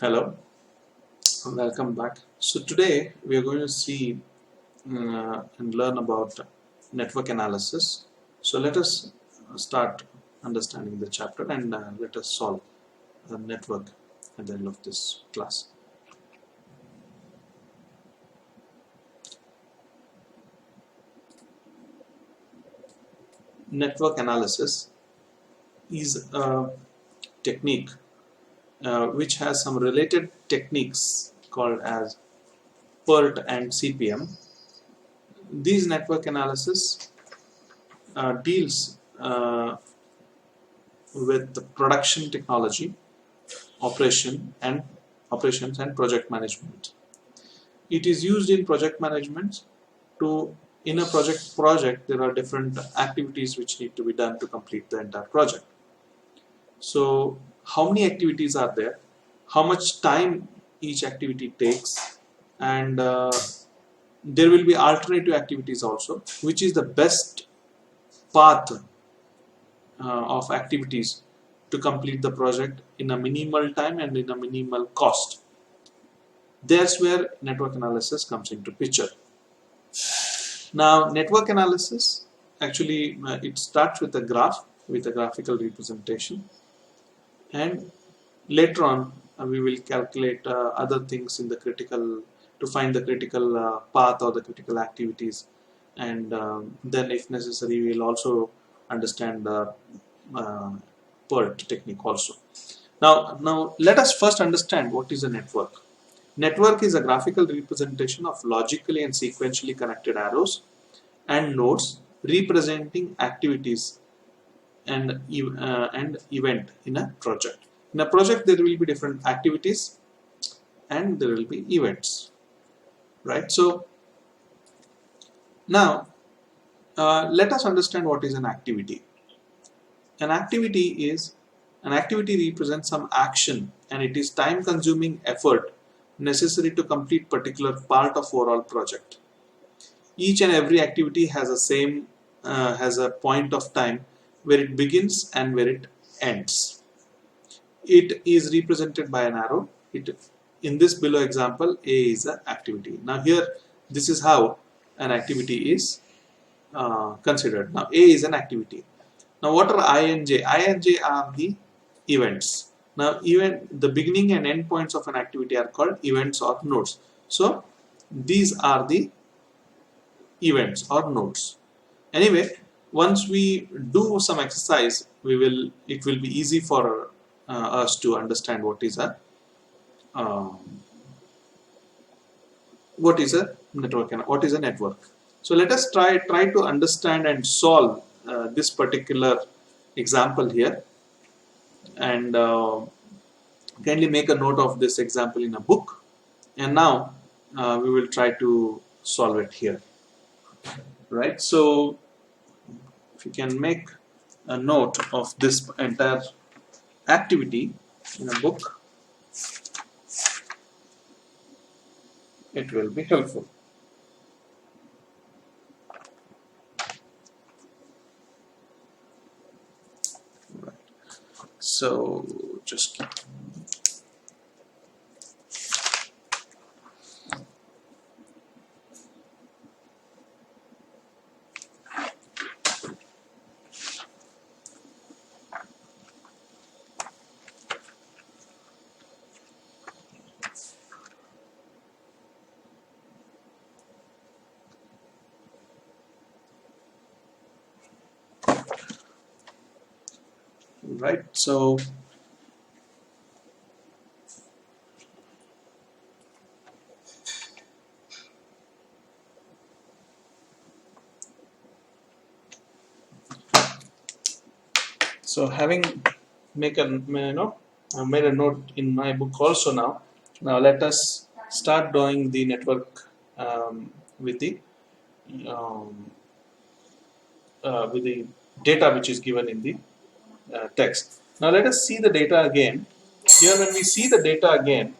Hello, welcome back. So today we are going to see and learn about network analysis. So let us start understanding the chapter and let us solve the network at the end of this class. Network analysis is a technique which has some related techniques called as PERT and CPM. These network analysis deals with the production technology, operations and project management. It is used in project management to in a project there are different activities which need to be done to complete the entire project. So how many activities are there, how much time each activity takes, and there will be alternative activities also, which is the best path of activities to complete the project in a minimal time and in a minimal cost. That's where network analysis comes into picture. Now, network analysis actually it starts with a graph, with a graphical representation, and later on we will calculate other things in the critical to find the critical path or the critical activities, and then if necessary we will also understand the PERT technique also. Now let us first understand what is a network. Network is a graphical representation of logically and sequentially connected arrows and nodes representing activities and event in a project. In a project, there will be different activities and there will be events, right? So now let us understand what is an activity. An activity represents some action, and it is time-consuming effort necessary to complete particular part of overall project. Each and every activity has a point of time where it begins and where it ends. It is represented by an arrow. In this below example, A is the activity. Now here, this is how an activity is considered. Now A is an activity. Now what are I and J? I and J are the events. Now the beginning and end points of an activity are called events or nodes. So these are the events or nodes. Anyway, once we do some exercise, it will be easy for us to understand what is a network and what is a network. So let us try to understand and solve this particular example here, and kindly make a note of this example in a book, and now we will try to solve it here, right? So if you can make a note of this entire activity in a book, it will be helpful. Right. So just right. So having made a note in my book also now. Now let us start drawing the network with the data which is given in the text. Now let us see the data again. Here when we see the data again,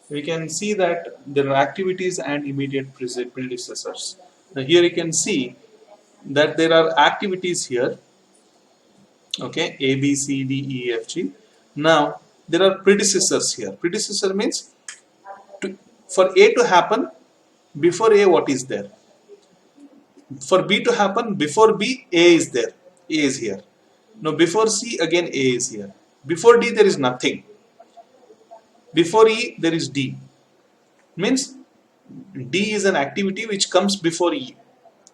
we can see that there are activities and immediate predecessors. Now here you can see that there are activities here, okay, A, B, C, D, E, F, G. Now there are predecessors here. Predecessor means for A to happen, before A what is there? For B to happen, before B, A is there. A is here. Now before C, again A is here. Before D, there is nothing. Before E, there is D. Means D is an activity which comes before E.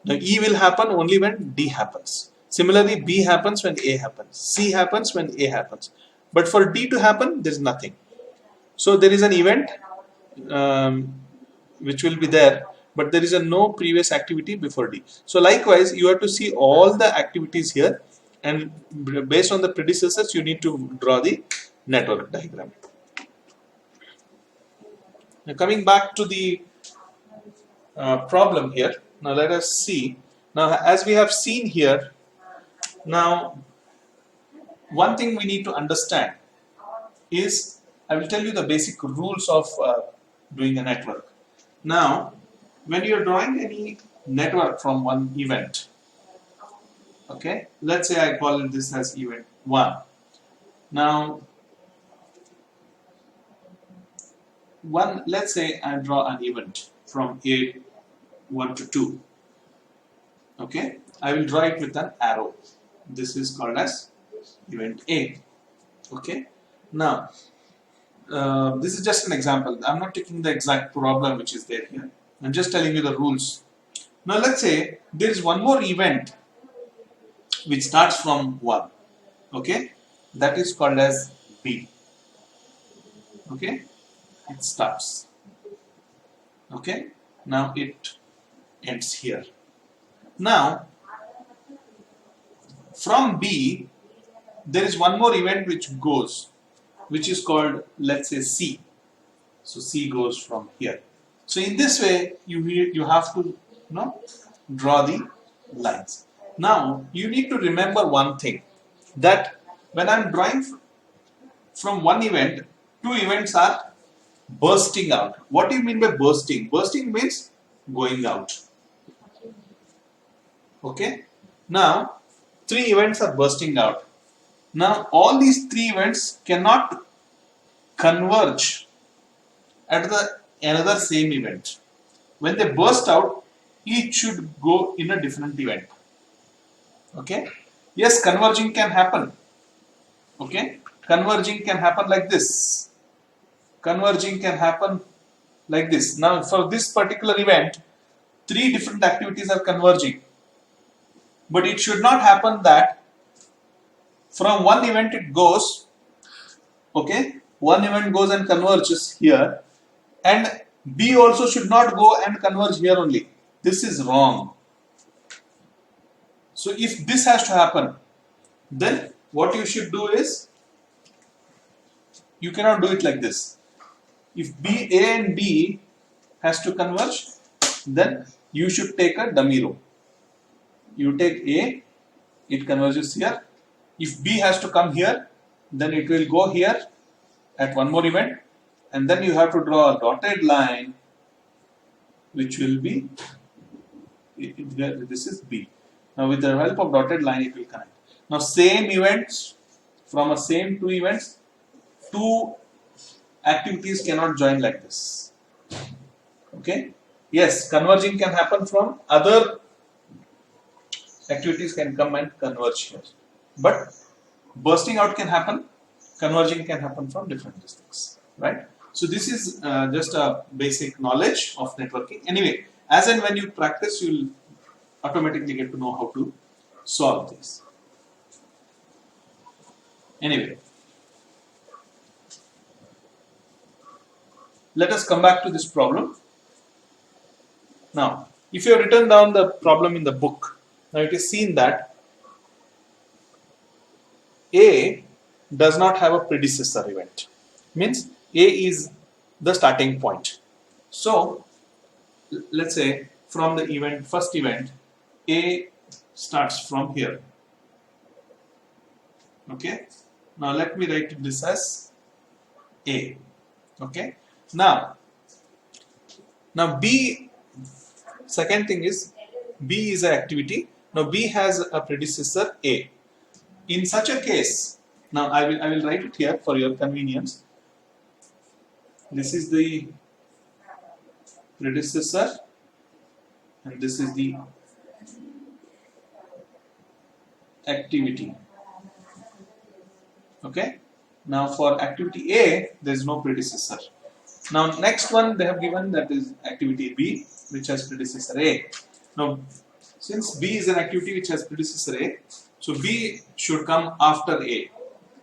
Now E will happen only when D happens. Similarly, B happens when A happens. C happens when A happens. But for D to happen, there is nothing. So there is an event which will be there, but there is no previous activity before D. So likewise, you have to see all the activities here, and based on the predecessors, you need to draw the network diagram. Now coming back to the problem here, now let us see. Now as we have seen here, now one thing we need to understand is, I will tell you the basic rules of doing a network. Now when you are drawing any network from one event, okay, let's say I call this as event 1. Now let's say I draw an event from A1 to 2. Okay, I will draw it with an arrow. This is called as event A. Okay, now this is just an example. I'm not taking the exact problem which is there here. I'm just telling you the rules. Now let's say there is one more event which starts from 1. Okay, that is called as B. Okay, it starts. Okay, now it ends here. Now from B there is one more event which goes, which is called, let's say, C. So C goes from here. So in this way you have to draw the lines. Now you need to remember one thing, that when I'm drawing from one event, 2 events are bursting out. What do you mean by bursting? Bursting means going out. Okay, now 3 events are bursting out. Now all these 3 events cannot converge at the another same event. When they burst out, each should go in a different event. Okay, yes, converging can happen. Okay, converging can happen like this. Converging can happen like this. Now for this particular event, 3 different activities are converging, but it should not happen that from one event it goes, okay, one event goes and converges here, and B also should not go and converge here only. This is wrong. So if this has to happen, then what you should do is, you cannot do it like this. If A and B has to converge, then you should take a dummy row. You take A, it converges here. If B has to come here, then it will go here at one more event, and then you have to draw a dotted line which will be, this is B. Now with the help of dotted line it will connect. Now same events, from a same 2 events, 2 activities cannot join like this. Okay, yes, converging can happen from other activities, can come and converge here, but bursting out can happen, converging can happen from different districts, right? So this is just a basic knowledge of networking. Anyway, as and when you practice, you will automatically get to know how to solve this. Anyway, let us come back to this problem. Now, if you have written down the problem in the book, now it is seen that A does not have a predecessor event. Means A is the starting point. So let's say from the event, first event, A starts from here. Okay. Now let me write this as A. Okay. Now B, second thing is B is an activity. Now B has a predecessor A. In such a case, Now I will write it here for your convenience. This is the predecessor and this is the activity. Okay. Now for activity A, there is no predecessor. Now next one they have given, that is activity B, which has predecessor A. Now since B is an activity which has predecessor A, so B should come after A.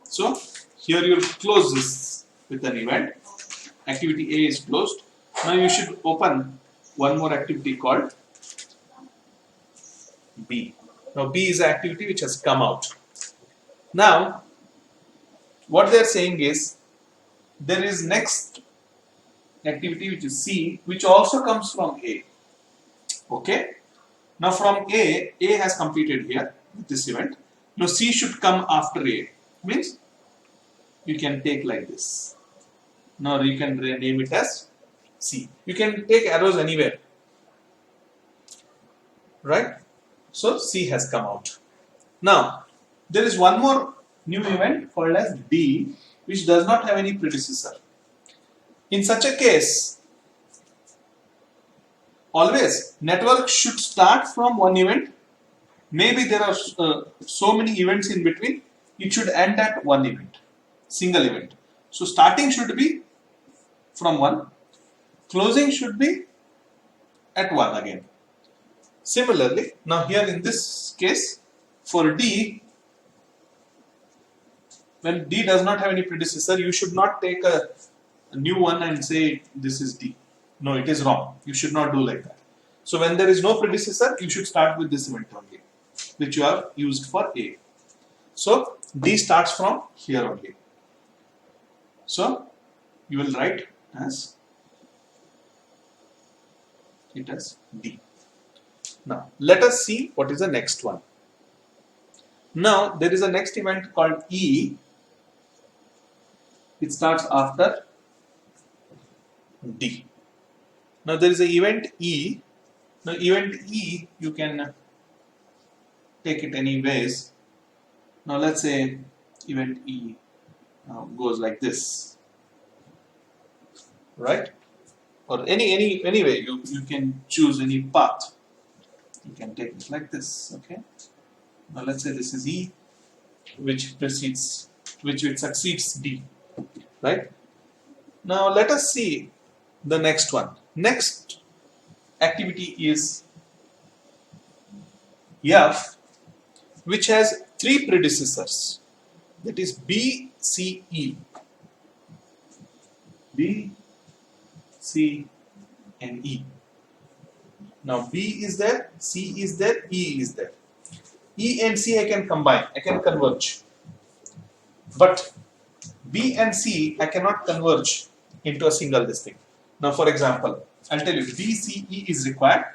So here you will close this with an event. Activity A is closed. Now you should open one more activity called B. Now B is an activity which has come out. Now what they are saying is there is next activity which is C, which also comes from A. Okay. Now from A has completed here with this event. Now C should come after A. Means you can take like this. Now you can rename it as C. You can take arrows anywhere. Right? So C has come out. Now there is one more new event called as D, which does not have any predecessor. In such a case, always network should start from one event. Maybe there are so many events in between. It should end at one event, single event. So starting should be from one, closing should be at one again. Similarly, now here in this case, for D, when D does not have any predecessor, you should not take a new one and say this is D. No, it is wrong. You should not do like that. So when there is no predecessor, you should start with this event only, which you have used for A. So D starts from here only. So you will write as it as D. Now let us see what is the next one. Now there is a next event called E. It starts after D. Now there is an event E. Now event E you can take it any ways. Now let's say event E goes like this, right? Or any way you can choose any path. You can take it like this. Okay. Now let's say this is E, which succeeds D, right? Now let us see the next one. Next activity is F, which has three predecessors. That is B, C, E. B, C, and E. Now B is there, C is there, E is there. E and C I can combine, I can converge. But B and C I cannot converge into a single thing. Now for example, I'll tell you B, C, E is required.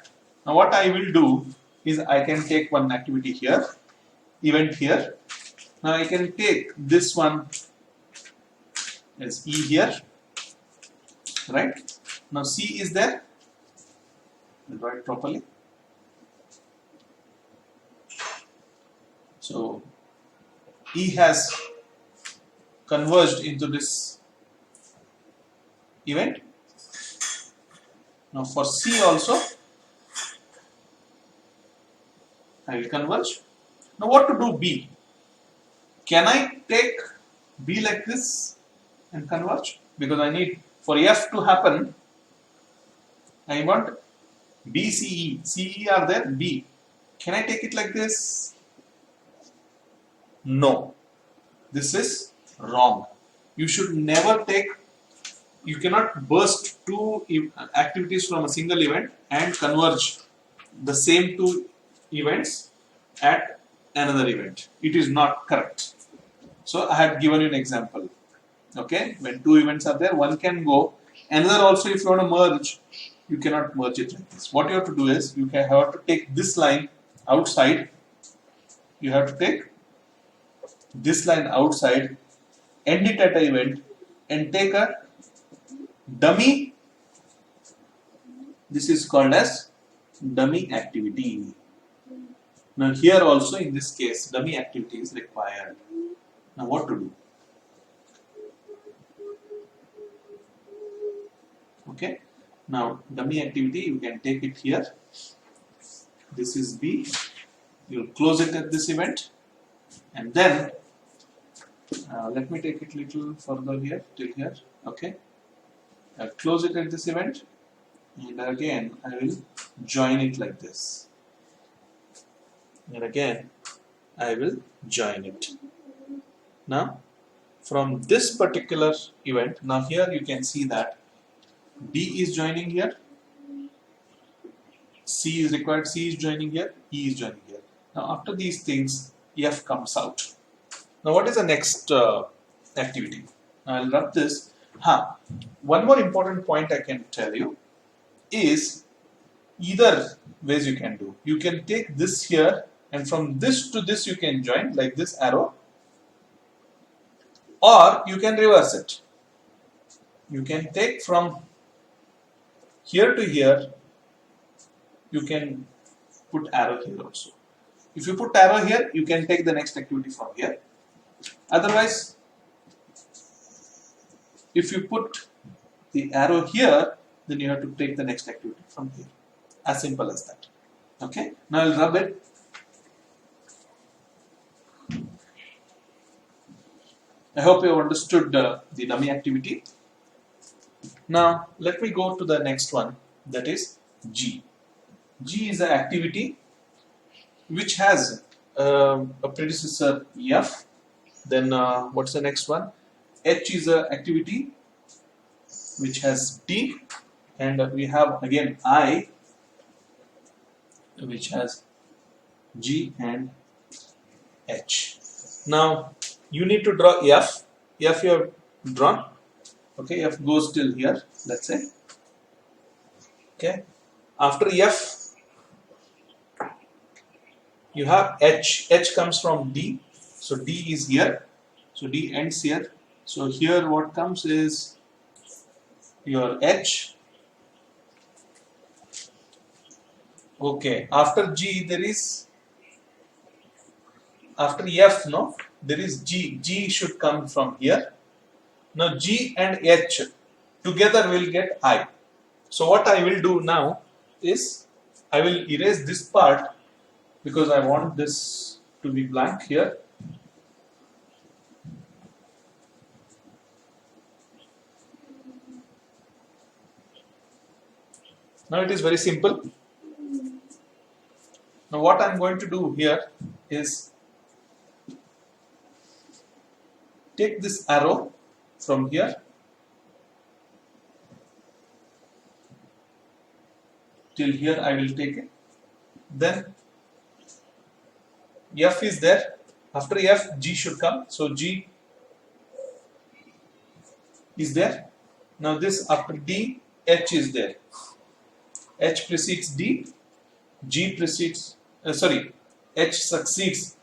Now what I will do is I can take one activity here, event here. Now I can take this one as E here, right? Now C is there, I'll write properly. So E has converged into this event. Now for C also I will converge. Now what to do B? Can I take B like this and converge? Because I need, for F to happen, I want B, C, E. C, E are there, B. Can I take it like this? No. This is wrong. You should never take, you cannot burst two activities from a single event and converge the same two events at another event. It is not correct. So I have given you an example. Okay, when two events are there, one can go. Another also, if you want to merge, you cannot merge it like this. What you have to do is, you have to take this line outside. You have to take this line outside, end it at an event, and take a dummy. This is called as dummy activity. Now here also in this case, dummy activity is required. Now what to do? Okay. Now dummy activity, you can take it here. This is B. You'll close it at this event, and then let me take it little further here till here. Okay. I'll close it at this event, and again I will join it like this, and again I will join it. Now from this particular event, now here you can see that D is joining here, C is required, C is joining here, E is joining here. Now after these things, F comes out. Now what is the next activity? I'll rub this. One more important point I can tell you is either ways you can do. You can take this here, and from this to this you can join like this arrow, or you can reverse it. You can take from here to here, you can put arrow here also. If you put arrow here, you can take the next activity from here. Otherwise, if you put the arrow here, then you have to take the next activity from here. As simple as that. Okay. Now I'll rub it. I hope you have understood the dummy activity. Now let me go to the next one, that is G. G is an activity which has a predecessor F. Then what's the next one? H is an activity which has D, and we have again I, which has G and H. Now you need to draw F. F you have drawn. Okay, F goes till here, let's say. Okay, after F, you have H. H comes from D, so D is here. So D ends here. So here what comes is your H. Okay, after G there is, after F, no, there is G. G should come from here. Now G and H together will get I. So what I will do now is I will erase this part because I want this to be blank here. Now it is very simple. Now what I am going to do here is take this arrow from here, till here I will take it. Then F is there. After F, G should come. So G is there. Now this after D, H is there. H precedes D, G precedes, H succeeds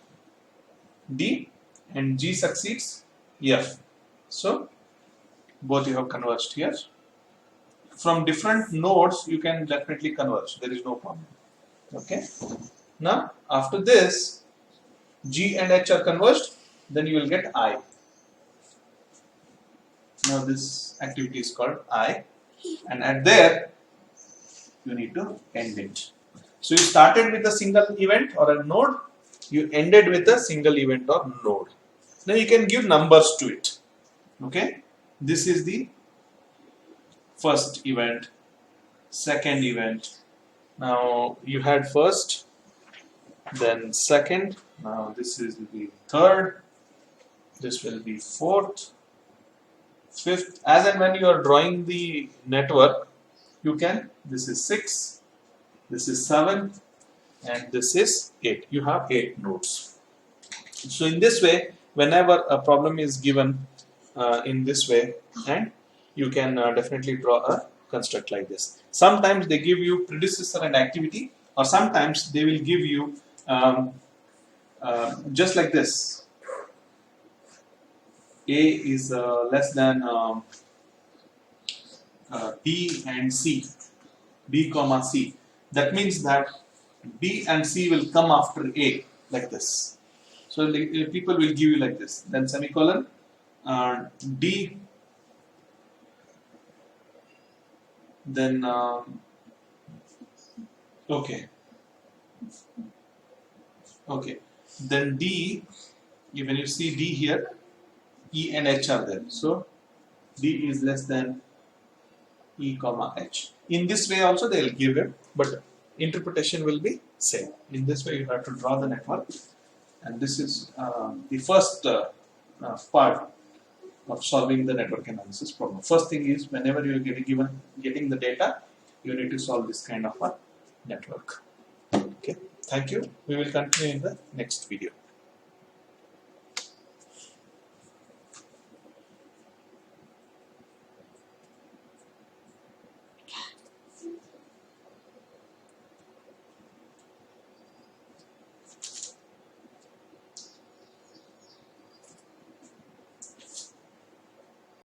D, and G succeeds F. So both you have converged here. From different nodes you can definitely converge, there is no problem. Okay. Now after this, G and H are converged, then you will get I. Now this activity is called I, and at there you need to end it. So you started with a single event or a node, you ended with a single event or node. Now you can give numbers to it. Okay, this is the first event, second event. Now you had first, then second. Now this is the third, this will be fourth, fifth. As and when you are drawing the network, you can, this is 6, this is 7, and this is 8. You have 8 nodes. So in this way, whenever a problem is given in this way, and you can definitely draw a construct like this. Sometimes they give you predecessor and activity, or sometimes they will give you just like this. A is less than B and C, B comma C. That means that B and C will come after A, like this. So people will give you like this, then semicolon, D, then okay, then D, when you see D here, E and H are there. So D is less than E comma H. In this way also they will give it, but interpretation will be same. In this way you have to draw the network, and this is the first part of solving the network analysis problem. First thing is, whenever you are getting the data, you need to solve this kind of a network. Okay, thank you. We will continue in the next video.